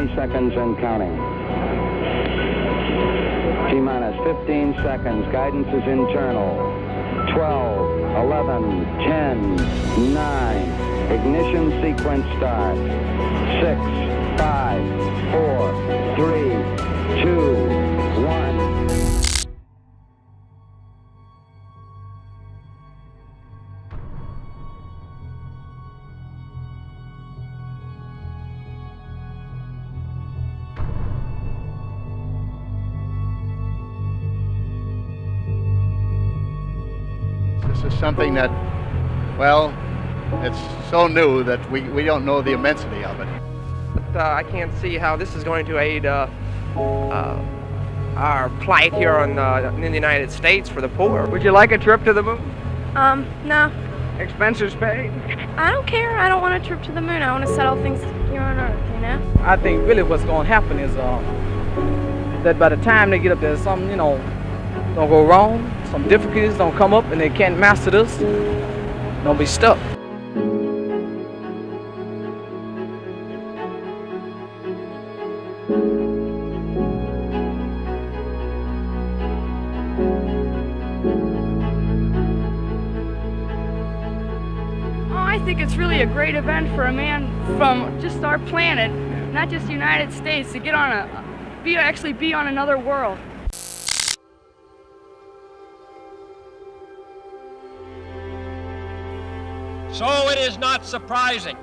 20 seconds and counting. T-minus 15 seconds. Guidance is internal. 12, 11, 10, 9. Ignition sequence start. 6, 5, 4, 3, 2, 1. This is something that, well, it's so new that we don't know the immensity of it. I can't see how this is going to aid our plight here in the United States for the poor. Would you like a trip to the moon? No. Expenses paid? I don't care. I don't want a trip to the moon. I want to settle things here on Earth, you know? I think really what's going to happen is that by the time they get up there, something, don't go wrong, some difficulties don't come up and they can't master this, don't be stuck. I think it's really a great event for a man from just our planet, not just the United States, to get on actually be on another world. So it is not surprising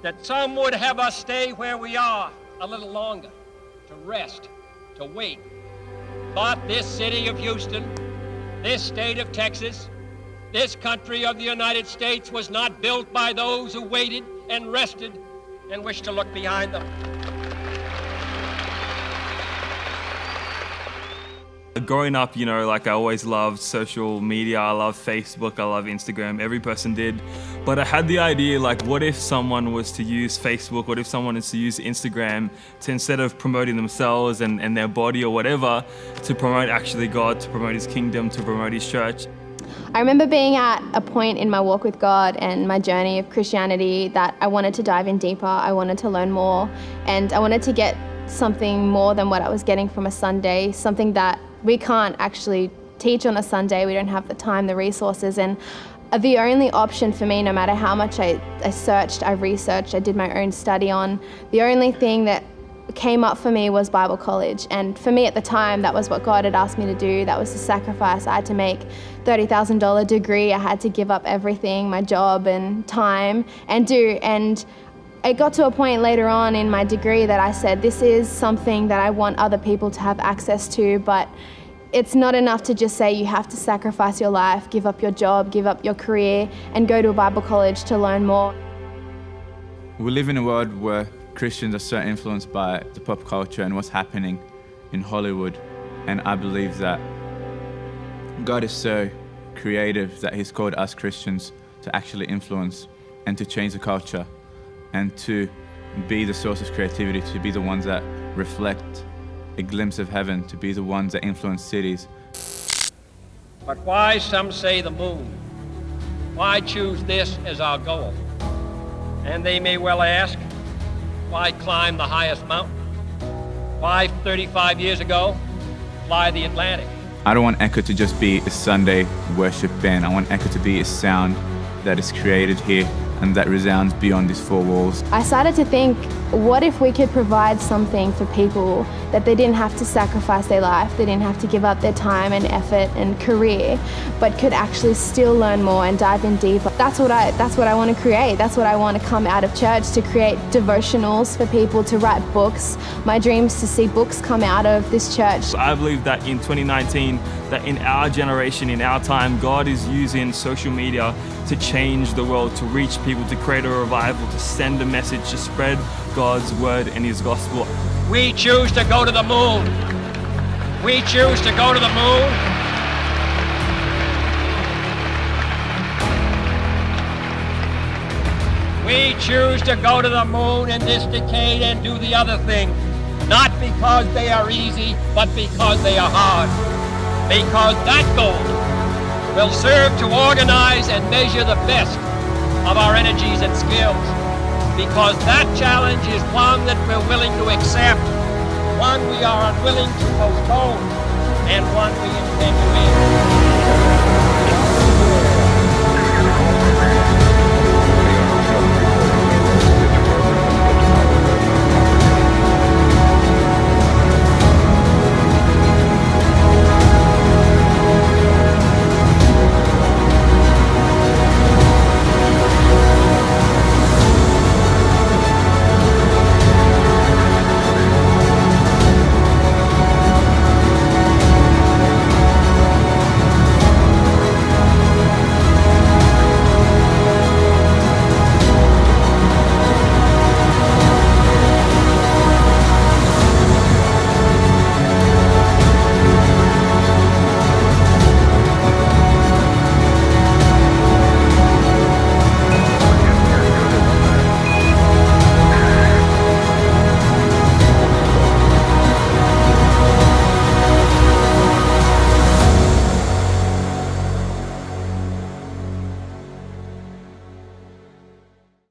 that some would have us stay where we are a little longer, to rest, to wait. But this city of Houston, this state of Texas, this country of the United States was not built by those who waited and rested and wished to look behind them. Growing up, I always loved social media. I love Facebook, I love Instagram, every person did. But I had the idea, what if someone was to use Facebook, what if someone is to use Instagram to, instead of promoting themselves and their body or whatever, to promote actually God, to promote His kingdom, to promote His church. I remember being at a point in my walk with God and my journey of Christianity that I wanted to dive in deeper, I wanted to learn more, and I wanted to get something more than what I was getting from a Sunday, something that we can't actually teach on a Sunday. We don't have the time, the resources, and the only option for me, no matter how much I searched, I researched, I did my own study on, the only thing that came up for me was Bible college. And for me at the time, that was what God had asked me to do. That was the sacrifice I had to make. $30,000 degree, I had to give up everything, my job and time, and do. And it got to a point later on in my degree that I said, this is something that I want other people to have access to, but it's not enough to just say you have to sacrifice your life, give up your job, give up your career, and go to a Bible college to learn more. We live in a world where Christians are so influenced by the pop culture and what's happening in Hollywood. And I believe that God is so creative that He's called us Christians to actually influence and to change the culture and to be the source of creativity, to be the ones that reflect a glimpse of heaven, to be the ones that influence cities. But why, some say, the moon? Why choose this as our goal? And they may well ask, why climb the highest mountain? Why, 35 years ago, fly the Atlantic? I don't want Echo to just be a Sunday worship band. I want Echo to be a sound that is created here and that resounds beyond these four walls. I started to think, what if we could provide something for people that they didn't have to sacrifice their life, they didn't have to give up their time and effort and career, but could actually still learn more and dive in deeper. That's what I want to create. That's what I want to come out of church, to create devotionals for people, to write books. My dream is to see books come out of this church. I believe that in 2019, that in our generation, in our time, God is using social media to change the world, to reach people, to create a revival, to send a message, to spread God's word and His gospel. We choose to go to the moon. We choose to go to the moon. We choose to go to the moon in this decade and do the other thing, not because they are easy, but because they are hard. Because that goal will serve to organize and measure the best of our energies and skills. because that challenge is one that we're willing to accept, one we are unwilling to postpone, and one we